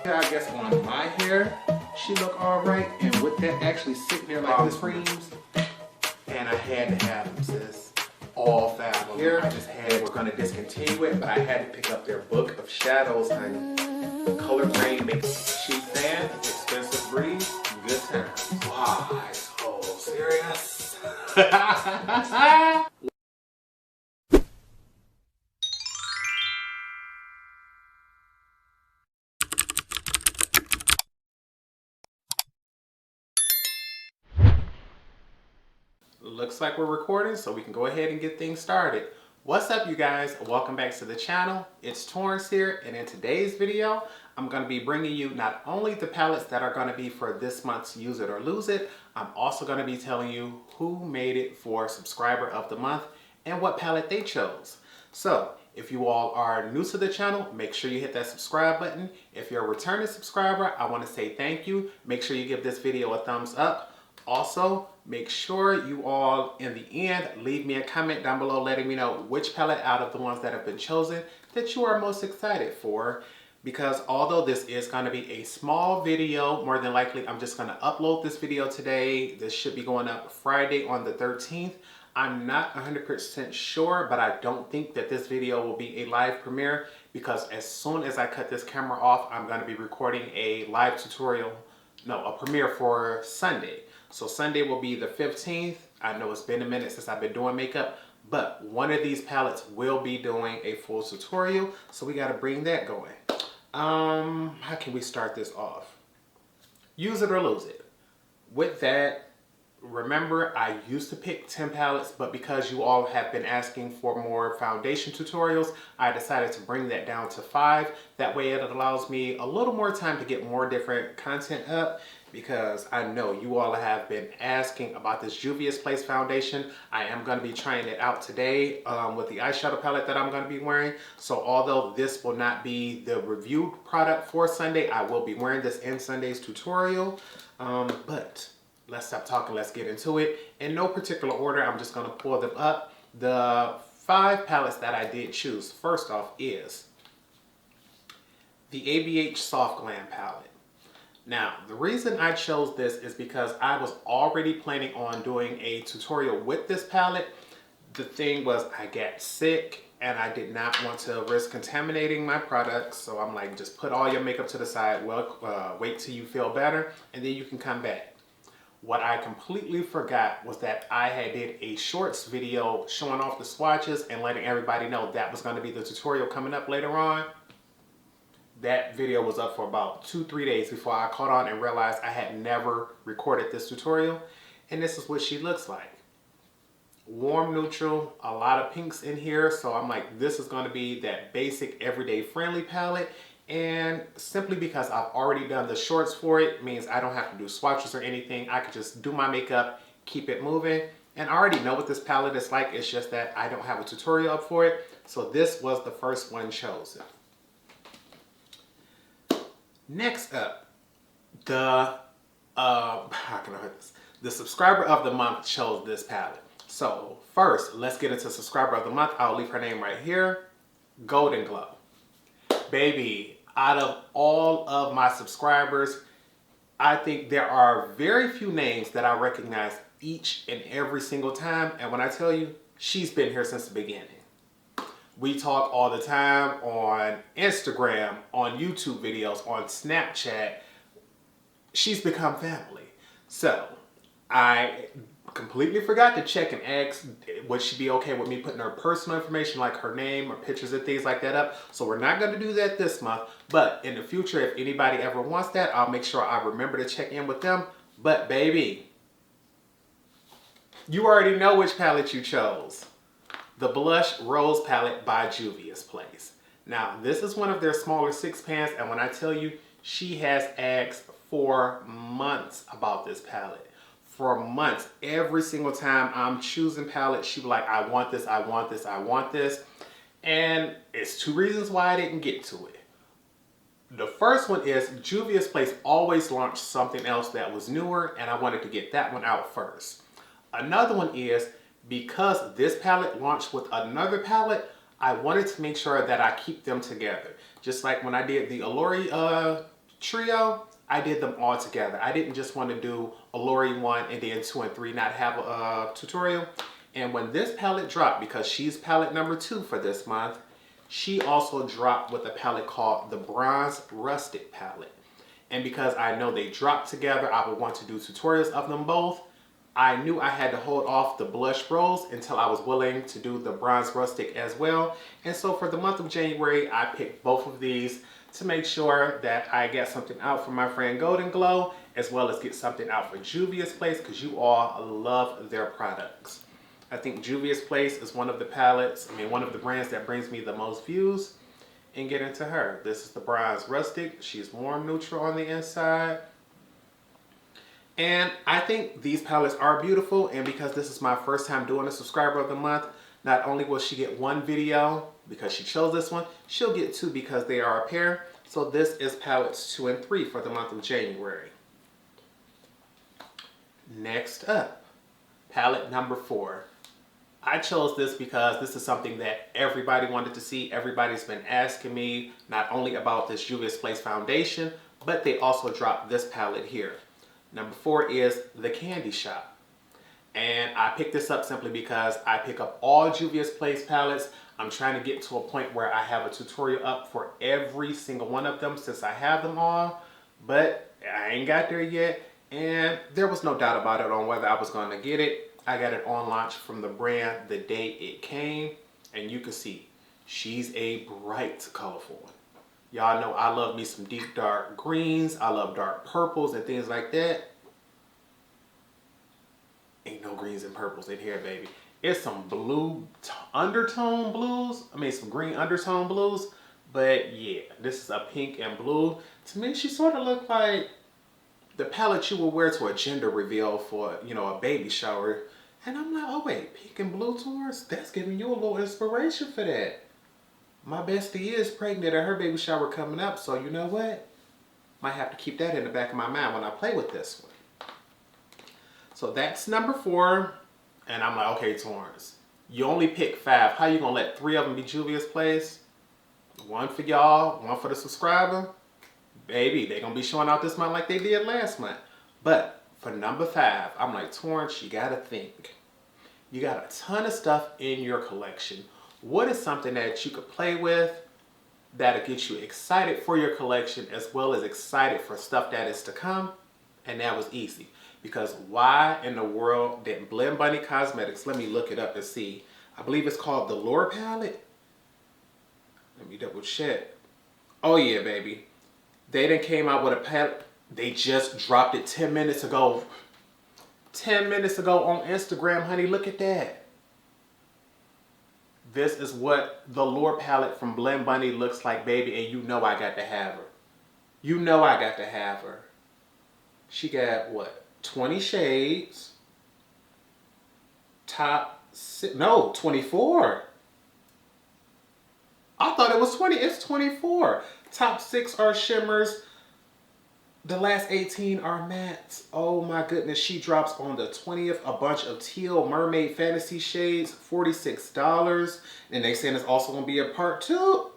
I guess on my hair, she look all right. And with that actually sitting there like this creams, and I had to have them, sis. All 5 of them. Here, I just had, we're gonna discontinue it, but I had to pick up their book of shadows, honey. Color grade makes cheap fan, expensive breeze, good times. Wow, so serious. Looks like we're recording, so we can go ahead and get things started. What's up, you guys? Welcome back to the channel. It's Torrence here, and in today's video, I'm going to be bringing you not only the palettes that are going to be for this month's Use It or Lose It, I'm also going to be telling you who made it for Subscriber of the Month and what palette they chose. So, if you all are new to the channel, make sure you hit that subscribe button. If you're a returning subscriber, I want to say thank you. Make sure you give this video a thumbs up. Also, make sure you all, in the end, leave me a comment down below letting me know which palette out of the ones that have been chosen that you are most excited for. Because although this is going to be a small video, more than likely I'm just going to upload this video today. This should be going up Friday on the 13th. I'm not 100% sure, but I don't think that this video will be a live premiere because as soon as I cut this camera off, I'm going to be recording a live tutorial, no, a premiere for Sunday. So Sunday will be the 15th. I know it's been a minute since I've been doing makeup, but one of these palettes will be doing a full tutorial. So we got to bring that going. How can we start this off? Use it or lose it. With that, remember I used to pick 10 palettes, but because you all have been asking for more foundation tutorials, I decided to bring that down to 5. That way it allows me a little more time to get more different content up, because I know you all have been asking about this Juvia's Place foundation. I am going to be trying it out today with the eyeshadow palette that I'm going to be wearing. So although this will not be the reviewed product for Sunday, I will be wearing this in Sunday's tutorial. But let's stop talking, let's get into it. In no particular order, I'm just going to pull them up. The 5 palettes that I did choose, first off, is the ABH Soft Glam palette. Now, the reason I chose this is because I was already planning on doing a tutorial with this palette. The thing was, I got sick and I did not want to risk contaminating my products. So I'm like, just put all your makeup to the side, well, wait till you feel better, and then you can come back. What I completely forgot was that I had did a shorts video showing off the swatches and letting everybody know that was going to be the tutorial coming up later on. That video was up for about 2-3 days before I caught on and realized I had never recorded this tutorial. And this is what she looks like. Warm neutral, a lot of pinks in here. So I'm like, this is going to be that basic everyday friendly palette. And simply because I've already done the shorts for it, means I don't have to do swatches or anything. I could just do my makeup, keep it moving. And I already know what this palette is like. It's just that I don't have a tutorial up for it. So this was the first one chosen. Next up, how can I hurt this? The Subscriber of the Month chose this palette. So first, let's get into Subscriber of the Month. I'll leave her name right here. Golden Glow. Baby, out of all of my subscribers, I think there are very few names that I recognize each and every single time. And when I tell you, she's been here since the beginning. We talk all the time on Instagram, on YouTube videos, on Snapchat. She's become family. So I completely forgot to check and ask would she be okay with me putting her personal information like her name or pictures and things like that up. So we're not going to do that this month. But in the future, if anybody ever wants that, I'll make sure I remember to check in with them. But baby, you already know which palette you chose. The Blush Rose palette by Juvia's Place. Now, this is one of their smaller 6 pans, and when I tell you, she has asked for months about this palette. For months, every single time I'm choosing palettes, she be like, I want this, I want this, I want this. And it's 2 reasons why I didn't get to it. The first one is Juvia's Place always launched something else that was newer, and I wanted to get that one out first. Another one is, because this palette launched with another palette, I wanted to make sure that I keep them together. Just like when I did the Allure trio, I did them all together. I didn't just want to do Allure 1 and then 2 and 3, not have a tutorial. And when this palette dropped, because she's palette number 2 for this month, she also dropped with a palette called the Bronze Rustic palette. And because I know they dropped together, I would want to do tutorials of them both. I knew I had to hold off the blush rose until I was willing to do the Bronze Rustic as well. And so for the month of January, I picked both of these to make sure that I get something out for my friend Golden Glow, as well as get something out for Juvia's Place, because you all love their products. I think Juvia's Place is one of the palettes, one of the brands that brings me the most views. And get into her. This is the Bronze Rustic. She's warm neutral on the inside. And I think these palettes are beautiful, and because this is my first time doing a subscriber of the month, not only will she get 1 video because she chose this one, she'll get 2 because they are a pair. So this is palettes 2 and 3 for the month of January. Next up, palette number 4. I chose this because this is something that everybody wanted to see. Everybody's been asking me not only about this Juvia's Place foundation, but they also dropped this palette here. Number 4 is the Candy Shop. And I picked this up simply because I pick up all Juvia's Place palettes. I'm trying to get to a point where I have a tutorial up for every single one of them since I have them all. But I ain't got there yet. And there was no doubt about it on whether I was going to get it. I got it on launch from the brand the day it came. And you can see she's a bright, colorful one. Y'all know I love me some deep dark greens. I love dark purples and things like that. Ain't no greens and purples in here, baby. It's some blue undertone blues. Some green undertone blues. But yeah, this is a pink and blue. To me, she sort of looked like the palette you would wear to a gender reveal for, a baby shower. And I'm like, oh wait, pink and blue, Torrence? That's giving you a little inspiration for that. My bestie is pregnant and her baby shower coming up, so you know what? Might have to keep that in the back of my mind when I play with this one. So that's number 4. And I'm like, okay, Torrence, you only pick 5. How you gonna let 3 of them be Juvia's Place? 1 for y'all, 1 for the subscriber. Baby, they gonna be showing out this month like they did last month. But for number 5, I'm like, Torrence, you gotta think. You got a ton of stuff in your collection. What is something that you could play with that'll get you excited for your collection as well as excited for stuff that is to come? And that was easy. Because why in the world did Blend Bunny Cosmetics, let me look it up and see. I believe it's called the Lure palette. Let me double check. Oh yeah, baby. They done came out with a palette. They just dropped it 10 minutes ago. 10 minutes ago on Instagram, honey. Look at that. This is what the Lure palette from Blend Bunny looks like, baby, and you know I got to have her. You know I got to have her. She got, what, 20 shades? Top 6, no, 24. I thought it was 20, it's 24. Top 6 are shimmers. The last 18 are mattes. Oh my goodness, she drops on the 20th a bunch of teal mermaid fantasy shades, $46. And they saying it's also gonna be a part 2.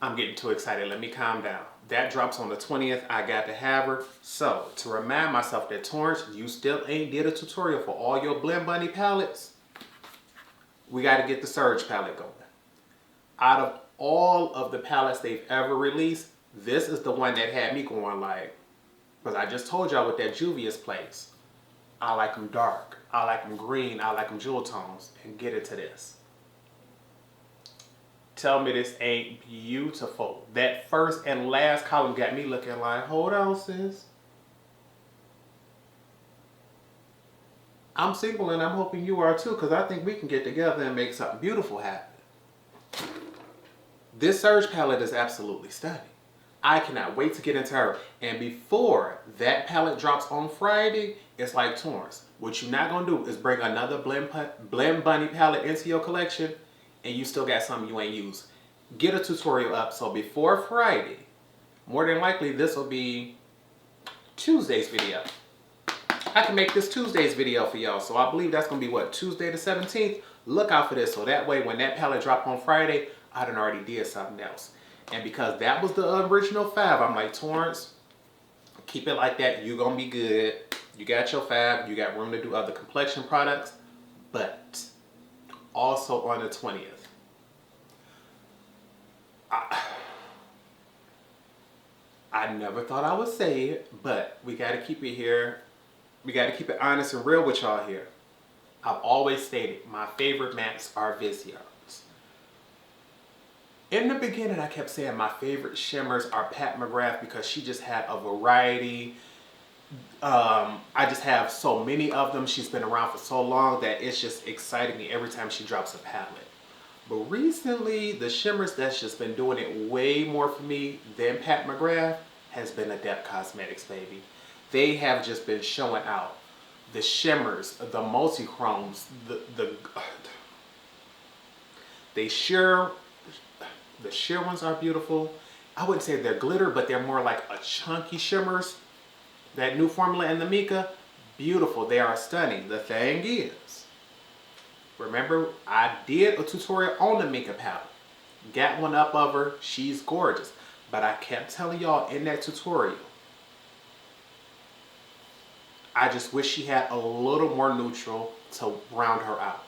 I'm getting too excited, let me calm down. That drops on the 20th, I got to have her. So, to remind myself that Torrence, you still ain't did a tutorial for all your Blend Bunny palettes, we gotta get the Surge palette going. Out of all of the palettes they've ever released, this is the one that had me going like, because I just told y'all with that Juvia's Place, I like them dark, I like them green, I like them jewel tones, and get into this. Tell me this ain't beautiful. That first and last column got me looking like, hold on sis. I'm single and I'm hoping you are too, because I think we can get together and make something beautiful happen. This Surge palette is absolutely stunning. I cannot wait to get into her. And before that palette drops on Friday, it's like, Torrence, what you're not going to do is bring another Blend Bunny palette into your collection and you still got something you ain't used. Get a tutorial up so before Friday, more than likely this will be Tuesday's video. I can make this Tuesday's video for y'all. So I believe that's going to be what, Tuesday the 17th? Look out for this so that way when that palette drop on Friday, I done already did something else. And because that was the original 5, I'm like, Torrence, keep it like that. You're going to be good. You got your 5. You got room to do other complexion products. But also on the 20th, I never thought I would say it, but we got to keep it here. We got to keep it honest and real with y'all here. I've always stated my favorite mattes are Visyards. In the beginning, I kept saying my favorite shimmers are Pat McGrath because she just had a variety. I just have so many of them. She's been around for so long that it's just exciting me every time she drops a palette. But recently, the shimmers that's just been doing it way more for me than Pat McGrath has been Adept Cosmetics, baby. They have just been showing out. The shimmers, the multi-chromes, the sheer ones are beautiful. I wouldn't say they're glitter, but they're more like a chunky shimmers. That new formula in the Minka, beautiful. They are stunning. The thing is, remember, I did a tutorial on the Minka palette. Got one up of her. She's gorgeous. But I kept telling y'all in that tutorial, I just wish she had a little more neutral to round her out.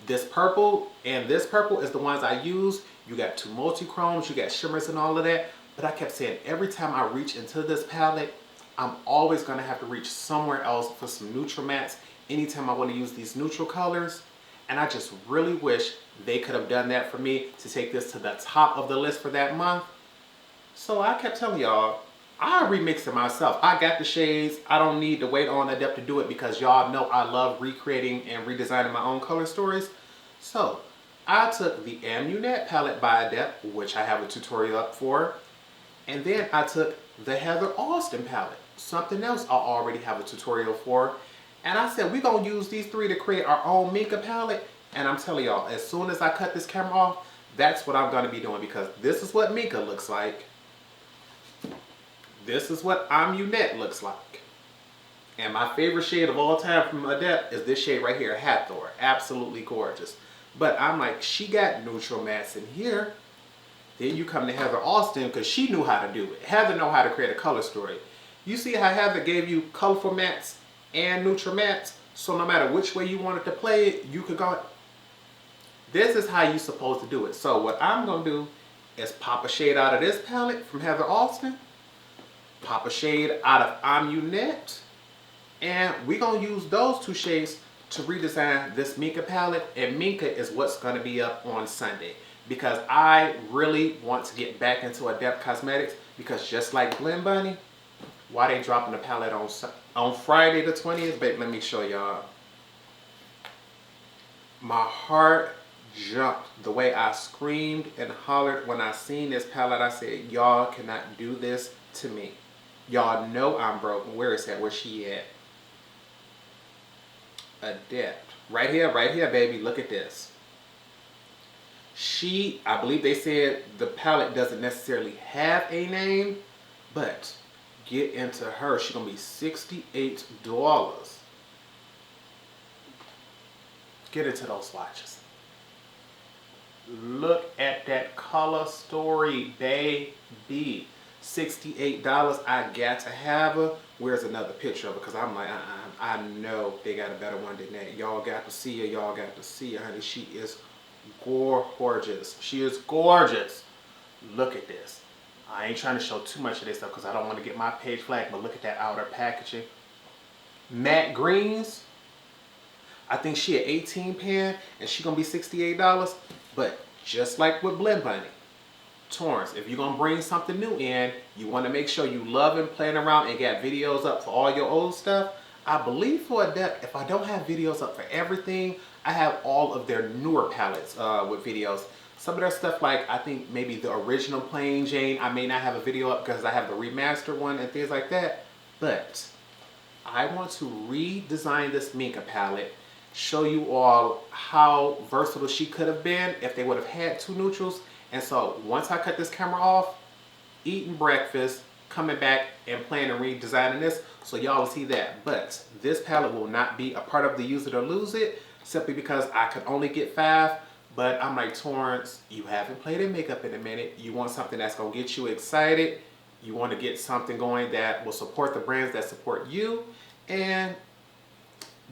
This purple and this purple is the ones I use. You got 2 multi-chromes, you got shimmers and all of that. But I kept saying every time I reach into this palette, I'm always going to have to reach somewhere else for some neutral mattes anytime I want to use these neutral colors. And I just really wish they could have done that for me to take this to the top of the list for that month. So I kept telling y'all, I remix it myself. I got the shades. I don't need to wait on Adept to do it because y'all know I love recreating and redesigning my own color stories. So I took the Amunet palette by Adept, which I have a tutorial up for. And then I took the Heather Austin palette, something else I already have a tutorial for. And I said, we're going to use these 3 to create our own Minka palette. And I'm telling y'all, as soon as I cut this camera off, that's what I'm going to be doing because this is what Minka looks like. This is what Amunet looks like. And my favorite shade of all time from Adept is this shade right here, Hathor. Absolutely gorgeous. But I'm like, she got neutral mattes in here. Then you come to Heather Austin because she knew how to do it. Heather know how to create a color story. You see how Heather gave you colorful mattes and neutral mattes? So no matter which way you wanted to play it, you could go. This is how you're supposed to do it. So what I'm going to do is pop a shade out of this palette from Heather Austin. Pop a shade out of Amunet. And we're going to use those 2 shades to redesign this Minka palette. And Minka is what's going to be up on Sunday. Because I really want to get back into Adept Cosmetics. Because just like Glam Bunny, why they dropping the palette on Friday the 20th? But let me show y'all. My heart jumped the way I screamed and hollered when I seen this palette. I said, y'all cannot do this to me. Y'all know I'm broken. Where is that? Where's she at? Adept. Right here, baby. Look at this. I believe they said the palette doesn't necessarily have a name, but get into her. She's going to be $68. Get into those swatches. Look at that color story, baby. $68. I got to have her. Where's another picture of her? Because I'm like, I know they got a better one than that. Y'all got to see her. Y'all got to see her, honey. She is gorgeous. She is gorgeous. Look at this. I ain't trying to show too much of this stuff because I don't want to get my page flagged, but look at that outer packaging. Matte greens. I think she at 18 pan and she gonna be $68. But just like with Blend Bunny, Torrence, if you're gonna bring something new in, you want to make sure you love and playing around and got videos up for all your old stuff. I believe for Adept, if I don't have videos up for everything, I have all of their newer palettes with videos. Some of their stuff, like I think maybe the original Plain Jane, I may not have a video up because I have the remastered one and things like that. But I want to redesign this Minka palette, show you all how versatile she could have been if they would have had 2 neutrals. And so once I cut this camera off, eating breakfast, coming back and playing and redesigning this, so y'all will see that. But this palette will not be a part of the use it or lose it, simply because I could only get 5. But I'm like, Torrence, you haven't played in makeup in a minute. You want something that's gonna get you excited. You want to get something going that will support the brands that support you. And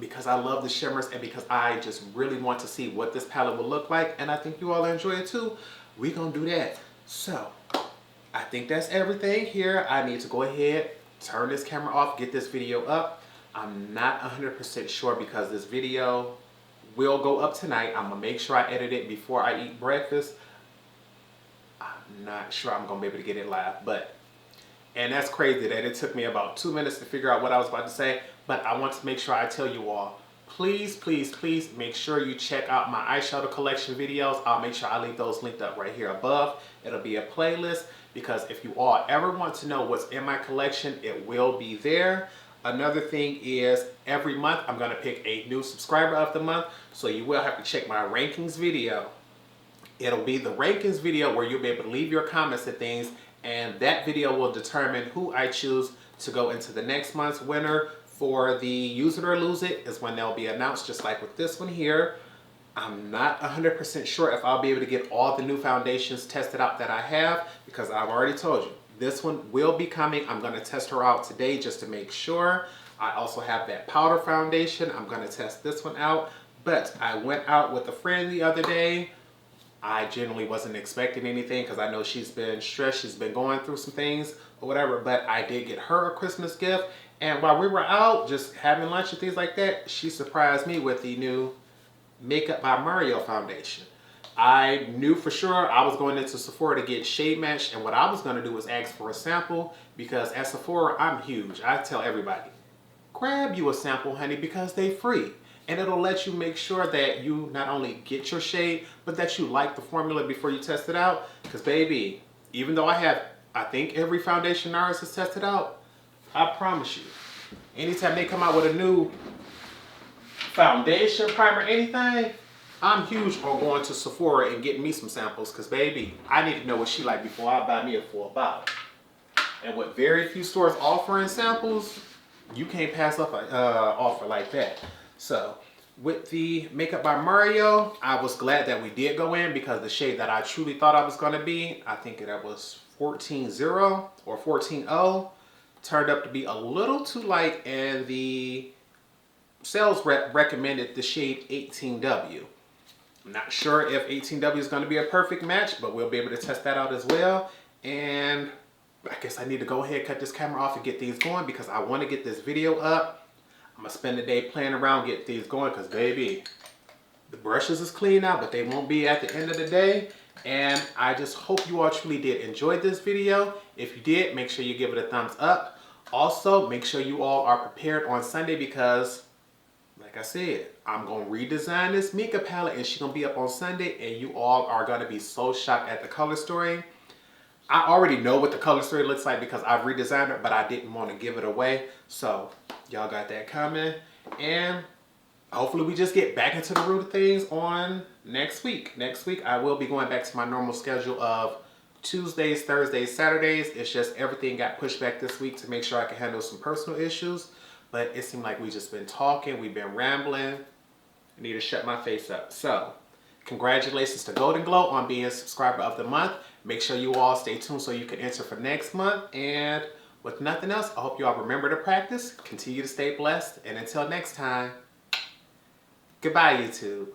because I love the shimmers and because I just really want to see what this palette will look like, and I think you all enjoy it too, we gonna do that. So I think that's everything here. I need to go ahead, turn this camera off, get this video up. I'm not 100% sure because this video will go up tonight. I'm gonna make sure I edit it before I eat breakfast. I'm not sure I'm gonna be able to get it live, and that's crazy that it took me about 2 minutes to figure out what I was about to say, but I want to make sure I tell you all, please, please, please make sure you check out my eyeshadow collection videos. I'll make sure I leave those linked up right here above. It'll be a playlist because if you all ever want to know what's in my collection, it will be there. Another thing is every month I'm gonna pick a new subscriber of the month, so you will have to check my rankings video. It'll be the rankings video where you'll be able to leave your comments and things, and that video will determine who I choose to go into the next month's winner for the Use It or Lose It is when they'll be announced, just like with this one here. I'm not 100% sure if I'll be able to get all the new foundations tested out that I have because I've already told you, this one will be coming. I'm gonna test her out today just to make sure. I also have that powder foundation. I'm gonna test this one out, but I went out with a friend the other day. I generally wasn't expecting anything because I know she's been stressed, she's been going through some things or whatever, but I did get her a Christmas gift. And while we were out just having lunch and things like that, she surprised me with the new Makeup by Mario foundation. I knew for sure I was going into Sephora to get shade match, and what I was going to do was ask for a sample because at Sephora, I'm huge. I tell everybody, grab you a sample, honey, because they free. And it'll let you make sure that you not only get your shade, but that you like the formula before you test it out. Because baby, even though I think every foundation Nars has tested out, I promise you, anytime they come out with a new foundation, primer, anything, I'm huge on going to Sephora and getting me some samples. Because baby, I need to know what she like before I buy me a full bottle. And with very few stores offering samples, you can't pass up an offer like that. So with the Makeup by Mario, I was glad that we did go in because the shade that I truly thought I was going to be, I think that was 14-0 or 14-0, turned up to be a little too light, and the sales rep recommended the shade 18W. I'm not sure if 18W is going to be a perfect match, but we'll be able to test that out as well. And I guess I need to go ahead, cut this camera off and get these going because I want to get this video up. I'm gonna spend the day playing around, get these going, because baby, the brushes is clean now, but they won't be at the end of the day. And I just hope you all truly did enjoy this video. If you did, make sure you give it a thumbs up. Also, make sure you all are prepared on Sunday because, like I said, I'm gonna redesign this Minka palette and she's gonna be up on Sunday, and you all are gonna be so shocked at the color story. I already know what the color story looks like because I've redesigned it, but I didn't want to give it away. So y'all got that coming. And hopefully we just get back into the root of things on next week. Next week, I will be going back to my normal schedule of Tuesdays, Thursdays, Saturdays. It's just everything got pushed back this week to make sure I can handle some personal issues. But it seemed like we just been talking, we've been rambling. I need to shut my face up. So congratulations to Golden Glow on being subscriber of the month. Make sure you all stay tuned so you can enter for next month. And with nothing else, I hope you all remember to practice, continue to stay blessed, and until next time, goodbye, YouTube.